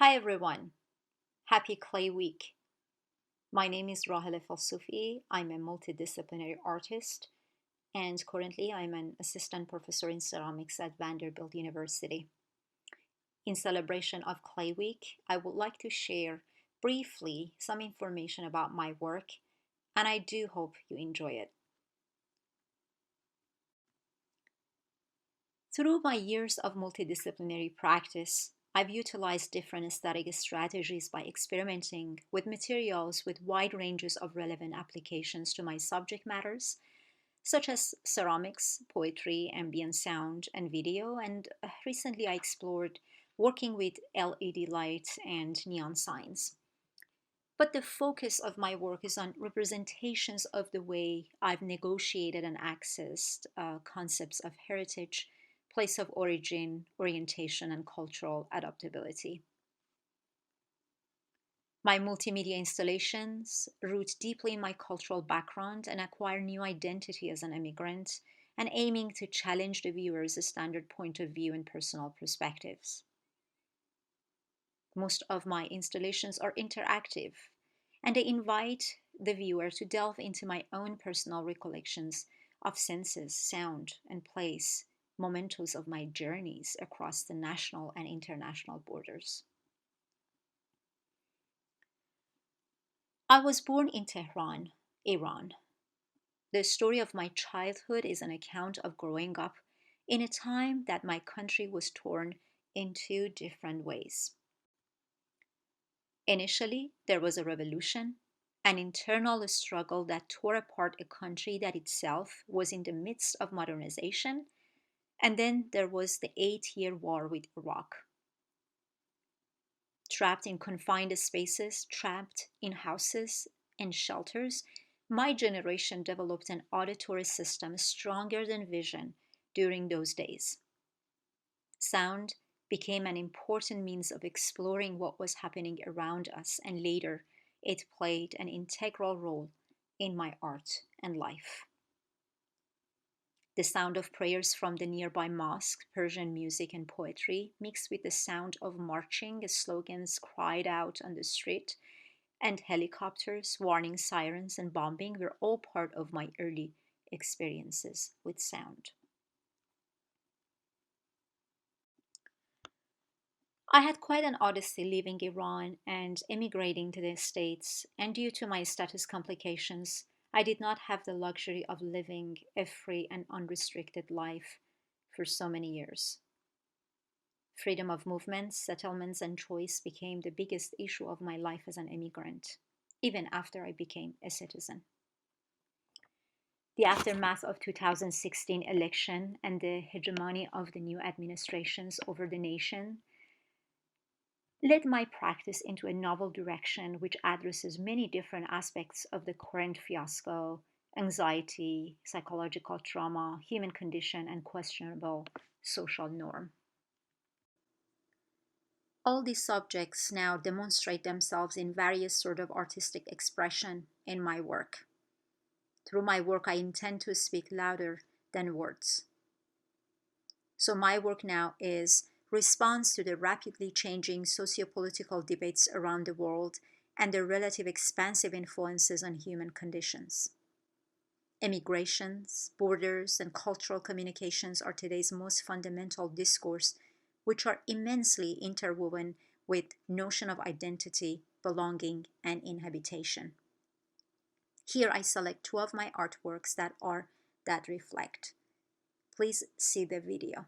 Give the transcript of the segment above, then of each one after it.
Hi everyone, happy Clay Week. My name is Raheleh Filsoofi. I'm a multidisciplinary artist and currently I'm an assistant professor in ceramics at Vanderbilt University. In celebration of Clay Week, I would like to share briefly some information about my work and I do hope you enjoy it. Through my years of multidisciplinary practice, I've utilized different aesthetic strategies by experimenting with materials with wide ranges of relevant applications to my subject matters, such as ceramics, poetry, ambient sound, and video. And recently I explored working with LED light and neon signs. But the focus of my work is on representations of the way I've negotiated and accessed concepts of heritage, place of origin, orientation, and cultural adaptability. My multimedia installations root deeply in my cultural background and acquire new identity as an immigrant and aiming to challenge the viewer's standard point of view and personal perspectives. Most of my installations are interactive, and they invite the viewer to delve into my own personal recollections of senses, sound, and place, mementos of my journeys across the national and international borders. I was born in Tehran, Iran. The story of my childhood is an account of growing up in a time that my country was torn in two different ways. Initially, there was a revolution, an internal struggle that tore apart a country that itself was in the midst of modernization, and then there was the 8 year war with Iraq. Trapped in confined spaces, trapped in houses and shelters, my generation developed an auditory system stronger than vision during those days. Sound became an important means of exploring what was happening around us, and later it played an integral role in my art and life. The sound of prayers from the nearby mosque, Persian music, and poetry, mixed with the sound of marching slogans cried out on the street, and helicopters, warning sirens, and bombing were all part of my early experiences with sound. I had quite an odyssey leaving Iran and emigrating to the States, and due to my status complications, I did not have the luxury of living a free and unrestricted life for so many years. Freedom of movement, settlements, and choice became the biggest issue of my life as an immigrant, even after I became a citizen. The aftermath of 2016 election and the hegemony of the new administrations over the nation led my practice into a novel direction which addresses many different aspects of the current fiasco: anxiety, psychological trauma, human condition, and questionable social norm. All these subjects now demonstrate themselves in various sort of artistic expression in my work. Through my work, I intend to speak louder than words. So my work now is response to the rapidly changing socio-political debates around the world and their relative expansive influences on human conditions. Immigrations, borders, and cultural communications are today's most fundamental discourse, which are immensely interwoven with notion of identity, belonging, and inhabitation. Here I select two of my artworks that reflect. Please see the video.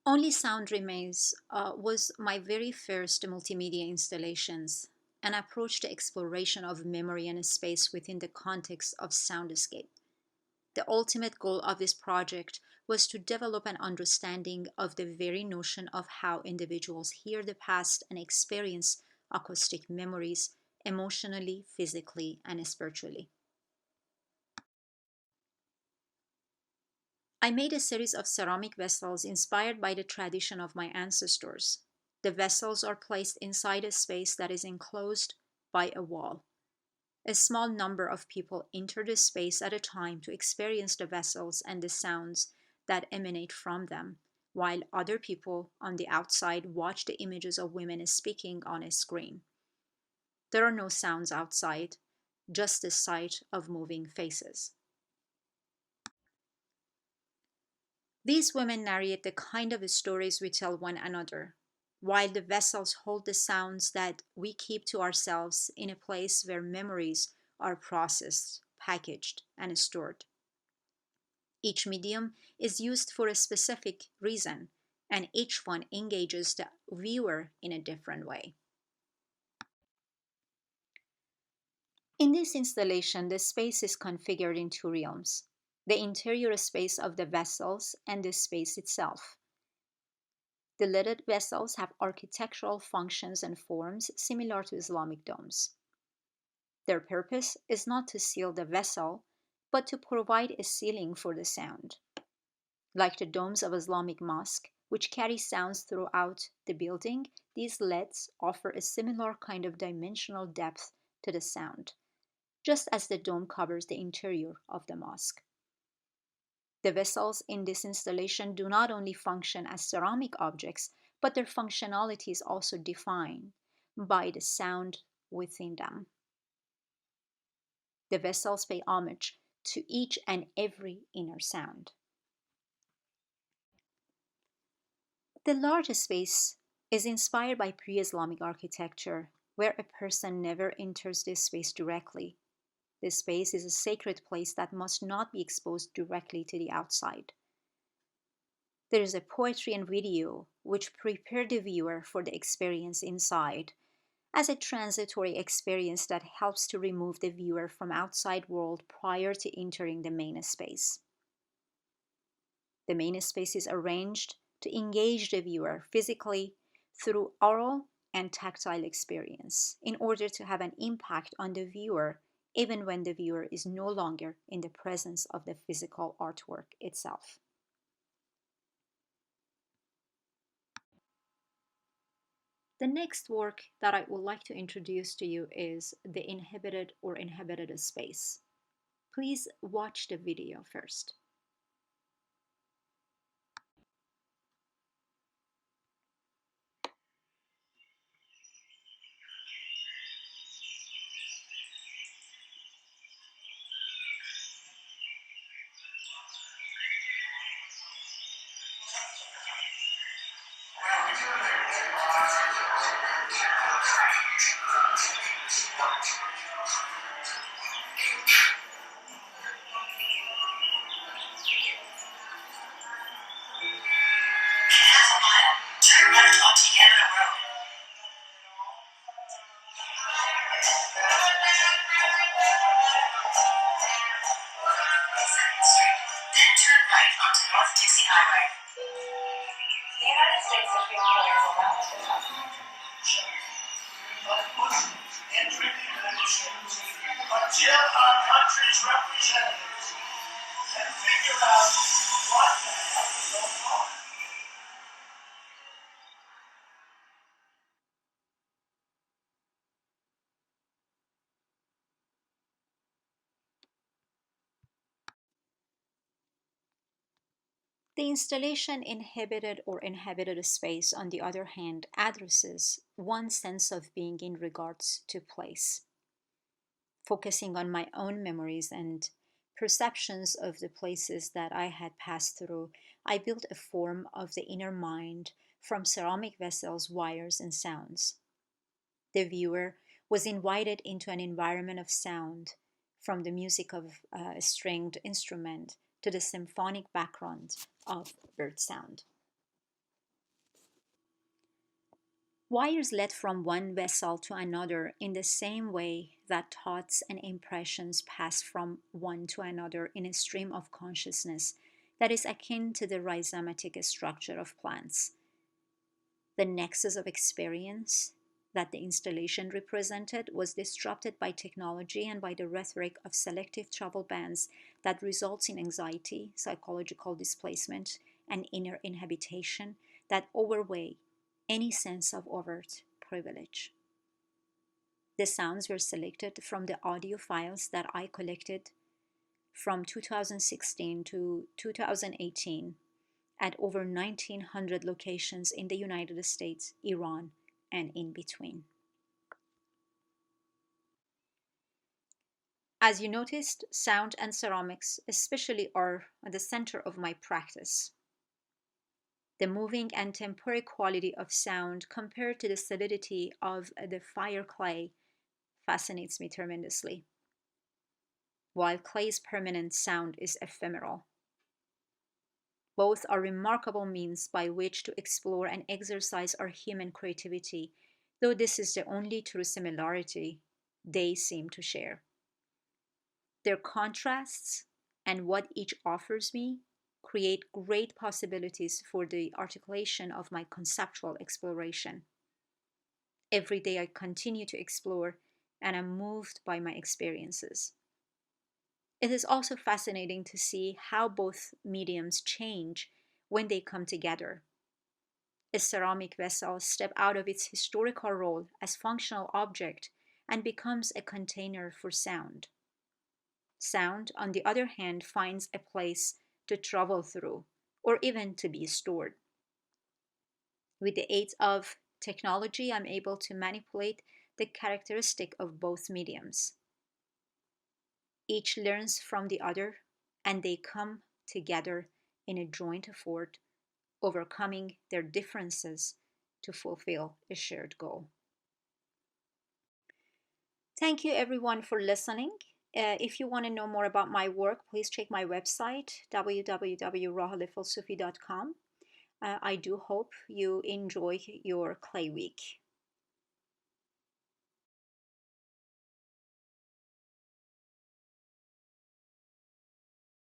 Only Sound Remains was my very first multimedia installations, an approach to exploration of memory and space within the context of soundscape. The ultimate goal of this project was to develop an understanding of the very notion of how individuals hear the past and experience acoustic memories emotionally, physically, and spiritually. I made a series of ceramic vessels inspired by the tradition of my ancestors. The vessels are placed inside a space that is enclosed by a wall. A small number of people enter the space at a time to experience the vessels and the sounds that emanate from them, while other people on the outside watch the images of women speaking on a screen. There are no sounds outside, just the sight of moving faces. These women narrate the kind of stories we tell one another, while the vessels hold the sounds that we keep to ourselves in a place where memories are processed, packaged, and stored. Each medium is used for a specific reason, and each one engages the viewer in a different way. In this installation, the space is configured in two realms: the interior space of the vessels and the space itself. The lidded vessels have architectural functions and forms similar to Islamic domes. Their purpose is not to seal the vessel, but to provide a ceiling for the sound. Like the domes of Islamic mosque, which carry sounds throughout the building, these lids offer a similar kind of dimensional depth to the sound, just as the dome covers the interior of the mosque. The vessels in this installation do not only function as ceramic objects, but their functionality is also defined by the sound within them. The vessels pay homage to each and every inner sound. The large space is inspired by pre Islamic architecture, where a person never enters this space directly. This space is a sacred place that must not be exposed directly to the outside. There is a poetry and video which prepare the viewer for the experience inside, as a transitory experience that helps to remove the viewer from outside world prior to entering the main space. The main space is arranged to engage the viewer physically through oral and tactile experience in order to have an impact on the viewer even when the viewer is no longer in the presence of the physical artwork itself. The next work that I would like to introduce to you is The Inhabited or Inhabited Space. Please watch the video first. Turn left onto Yamina Road. The United States Supreme Court is allowed to talk. Entering the United States until our country's representatives can figure out what the hell is going on. The installation Inhabited or Inhabited Space, on the other hand, addresses one sense of being in regards to place. Focusing on my own memories and perceptions of the places that I had passed through, I built a form of the inner mind from ceramic vessels, wires, and sounds. The viewer was invited into an environment of sound, from the music of a stringed instrument to the symphonic background of bird sound. Wires led from one vessel to another in the same way that thoughts and impressions pass from one to another in a stream of consciousness that is akin to the rhizomatic structure of plants. The nexus of experience that the installation represented was disrupted by technology and by the rhetoric of selective travel bans that results in anxiety, psychological displacement, and inner inhabitation that overweigh any sense of overt privilege. The sounds were selected from the audio files that I collected from 2016 to 2018 at over 1,900 locations in the United States, Iran, and in between. As you noticed, sound and ceramics especially are at the center of my practice. The moving and temporary quality of sound compared to the solidity of the fire clay fascinates me tremendously, while clay's permanent sound is ephemeral. Both are remarkable means by which to explore and exercise our human creativity, though this is the only true similarity they seem to share. Their contrasts and what each offers me create great possibilities for the articulation of my conceptual exploration. Every day I continue to explore and am moved by my experiences. It is also fascinating to see how both mediums change when they come together. A ceramic vessel steps out of its historical role as functional object and becomes a container for sound. Sound, on the other hand, finds a place to travel through or even to be stored. With the aid of technology, I'm able to manipulate the characteristic of both mediums. Each learns from the other, and they come together in a joint effort, overcoming their differences to fulfill a shared goal. Thank you, everyone, for listening. If you want to know more about my work, please check my website, www.rahelehfilsoofi.com. I do hope you enjoy your clay week.